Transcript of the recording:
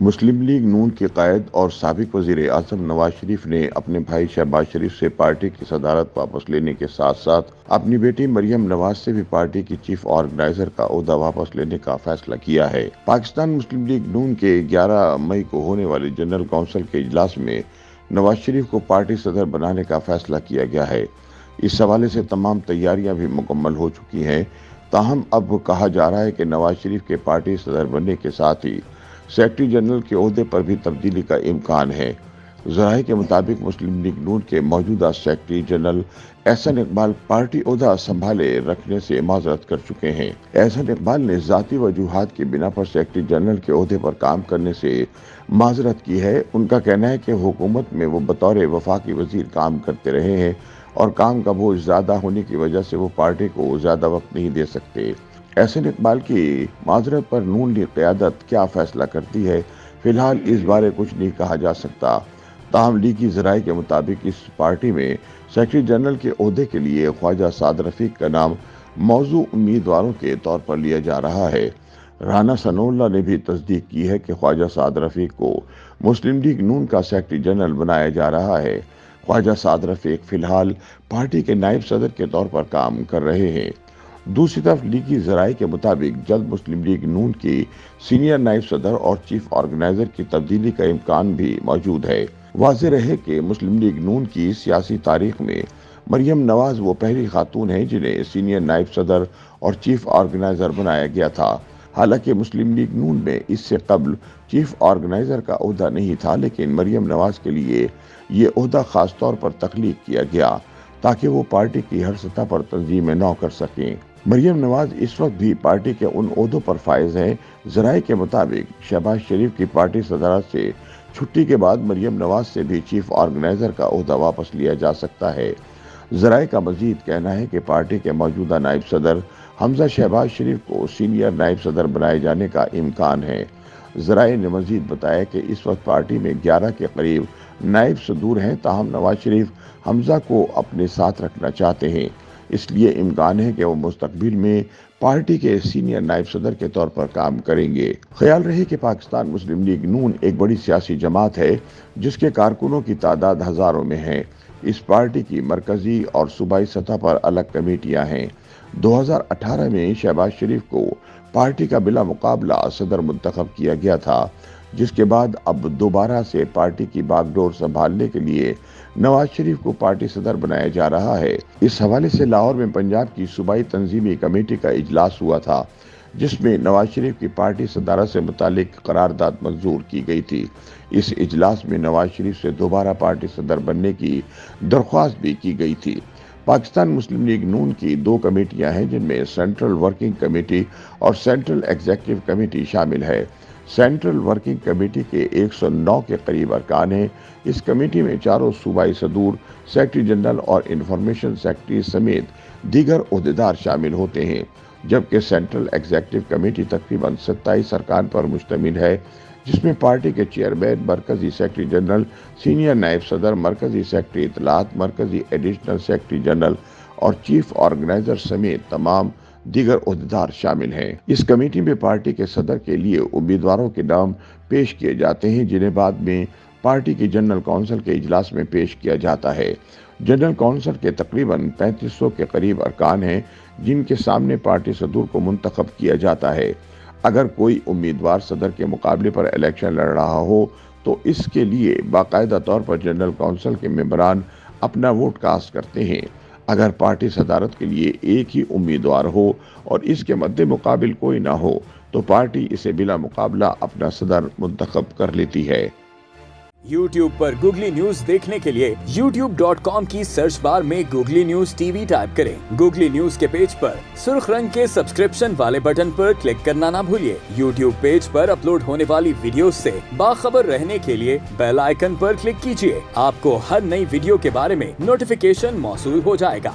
مسلم league نون کے قائد اور سابق وزیر اعظم نواز شریف نے اپنے بھائی شہباز شریف سے پارٹی کی صدارت واپس لینے کے ساتھ ساتھ اپنی بیٹی مریم نواز سے بھی پارٹی کی چیف آرگنائزر کا عہدہ واپس لینے کا فیصلہ کیا ہے۔ پاکستان مسلم لیگ نون کے 11 مئی کو ہونے والے جنرل کونسل کے اجلاس میں نواز شریف کو پارٹی صدر بنانے کا فیصلہ کیا گیا ہے۔ اس حوالے سے تمام تیاریاں بھی مکمل ہو چکی ہیں، تاہم اب کہا جا رہا ہے کہ نواز شریف کے پارٹی صدر بننے کے ساتھ ہی سیکرٹری جنرل کے عہدے پر بھی تبدیلی کا امکان ہے۔ ذرائع کے مطابق مسلم لیگ نون کے موجودہ secretary general Ahsan Iqbal party عہدہ سنبھالے رکھنے سے معذرت کر چکے ہیں۔ احسن اقبال نے ذاتی وجوہات کی بنا پر سیکرٹری جنرل کے عہدے پر کام کرنے سے معذرت کی ہے۔ ان کا کہنا ہے کہ حکومت میں وہ بطور وفاقی وزیر کام کرتے رہے ہیں اور کام کا بوجھ زیادہ ہونے کی وجہ سے وہ پارٹی کو زیادہ وقت نہیں دے سکتے۔ احسن اقبال کی معذرت پر نون لیگ قیادت کیا فیصلہ کرتی ہے، فی الحال اس بارے کچھ نہیں کہا جا سکتا۔ تاہم لیگی ذرائع کے مطابق اس پارٹی میں سیکرٹری جنرل کے عہدے کے لیے خواجہ سعد رفیق کا نام موزوں امیدواروں کے طور پر لیا جا رہا ہے۔ رانا ثناء اللہ نے بھی تصدیق کی ہے کہ خواجہ سعد رفیق کو مسلم لیگ نون کا سیکرٹری جنرل بنایا جا رہا ہے۔ خواجہ سعد رفیق فی الحال پارٹی کے نائب صدر کے طور پر کام کر رہے ہیں۔ دوسری طرف لیگی ذرائع کے مطابق جلد مسلم لیگ نون کی سینئر نائب صدر اور چیف آرگنائزر کی تبدیلی کا امکان بھی موجود ہے۔ واضح رہے کہ مسلم لیگ نون کی سیاسی تاریخ میں مریم نواز وہ پہلی خاتون ہیں جنہیں سینئر نائب صدر اور چیف آرگنائزر بنایا گیا تھا۔ حالانکہ مسلم لیگ نون میں اس سے قبل چیف آرگنائزر کا عہدہ نہیں تھا، لیکن مریم نواز کے لیے یہ عہدہ خاص طور پر تخلیق کیا گیا تاکہ وہ پارٹی کی ہر سطح پر تنظیم نو کر سکیں۔ مریم نواز اس وقت بھی پارٹی کے ان عہدوں پر فائز ہیں۔ ذرائع کے مطابق شہباز شریف کی پارٹی صدارت سے چھٹی کے بعد مریم نواز سے بھی چیف آرگنائزر کا عہدہ واپس لیا جا سکتا ہے۔ ذرائع کا مزید کہنا ہے کہ پارٹی کے موجودہ نائب صدر حمزہ شہباز شریف کو سینئر نائب صدر بنائے جانے کا امکان ہے۔ ذرائع نے مزید بتایا کہ اس وقت پارٹی میں 11 کے قریب نائب صدور ہیں، تاہم نواز شریف حمزہ کو اپنے ساتھ رکھنا چاہتے ہیں، اس لیے امکان ہے کہ وہ مستقبل میں پارٹی کے سینئر نائب صدر کے طور پر کام کریں گے۔ خیال رہے کہ پاکستان مسلم لیگ نون ایک بڑی سیاسی جماعت ہے جس کے کارکنوں کی تعداد ہزاروں میں ہے۔ اس پارٹی کی مرکزی اور صوبائی سطح پر الگ کمیٹیاں ہیں۔ 2018 میں شہباز شریف کو پارٹی کا بلا مقابلہ صدر منتخب کیا گیا تھا، جس کے بعد اب دوبارہ سے پارٹی کی باغ ڈور سنبھالنے کے لیے نواز شریف کو پارٹی صدر بنایا جا رہا ہے۔ اس حوالے سے لاہور میں پنجاب کی صوبائی تنظیمی کمیٹی کا اجلاس ہوا تھا، جس میں نواز شریف کی پارٹی صدارت سے متعلق قرارداد منظور کی گئی تھی۔ اس اجلاس میں نواز شریف سے دوبارہ پارٹی صدر بننے کی درخواست بھی کی گئی تھی۔ پاکستان مسلم لیگ نون کی 2 کمیٹیاں ہیں، جن میں سینٹرل ورکنگ کمیٹی اور سینٹرل ایگزیکٹو کمیٹی شامل ہے۔ سینٹرل ورکنگ کمیٹی کے 109 کے قریب ارکان ہیں۔ اس کمیٹی میں چاروں صوبائی صدور، سیکرٹری جنرل اور انفارمیشن سیکرٹری سمیت دیگر عہدیدار شامل ہوتے ہیں، جبکہ سینٹرل ایگزیکٹو کمیٹی تقریباً 27 ارکان پر مشتمل ہے، جس میں پارٹی کے چیئرمین، مرکزی سیکرٹری جنرل، سینئر نائب صدر، مرکزی سیکرٹری اطلاعات، مرکزی ایڈیشنل سیکرٹری جنرل اور چیف آرگنائزر سمیت تمام دیگر عہدیدار شامل ہیں۔ اس کمیٹی میں پارٹی کے صدر کے لیے امیدواروں کے نام پیش کیے جاتے ہیں، جنہیں بعد میں پارٹی کی جنرل کونسل کے اجلاس میں پیش کیا جاتا ہے۔ جنرل کونسل کے تقریباً 3500 کے قریب ارکان ہیں، جن کے سامنے پارٹی صدور کو منتخب کیا جاتا ہے۔ اگر کوئی امیدوار صدر کے مقابلے پر الیکشن لڑ رہا ہو تو اس کے لیے باقاعدہ طور پر جنرل کونسل کے ممبران اپنا ووٹ کاسٹ کرتے ہیں۔ اگر پارٹی صدارت کے لیے ایک ہی امیدوار ہو اور اس کے مد مقابل کوئی نہ ہو تو پارٹی اسے بلا مقابلہ اپنا صدر منتخب کر لیتی ہے۔ YouTube پر گوگلی نیوز دیکھنے کے لیے youtube.com کی سرچ بار میں googly news T V type کریں۔ گوگلی نیوز کے پیج پر سرخ رنگ کے سبسکرپشن والے بٹن پر کلک کرنا نہ بھولیے۔ YouTube پیج پر اپلوڈ ہونے والی ویڈیوز سے باخبر رہنے کے لیے بیل آئیکن پر کلک کیجیے۔ آپ کو ہر نئی ویڈیو کے بارے میں نوٹیفیکیشن موصول ہو جائے گا۔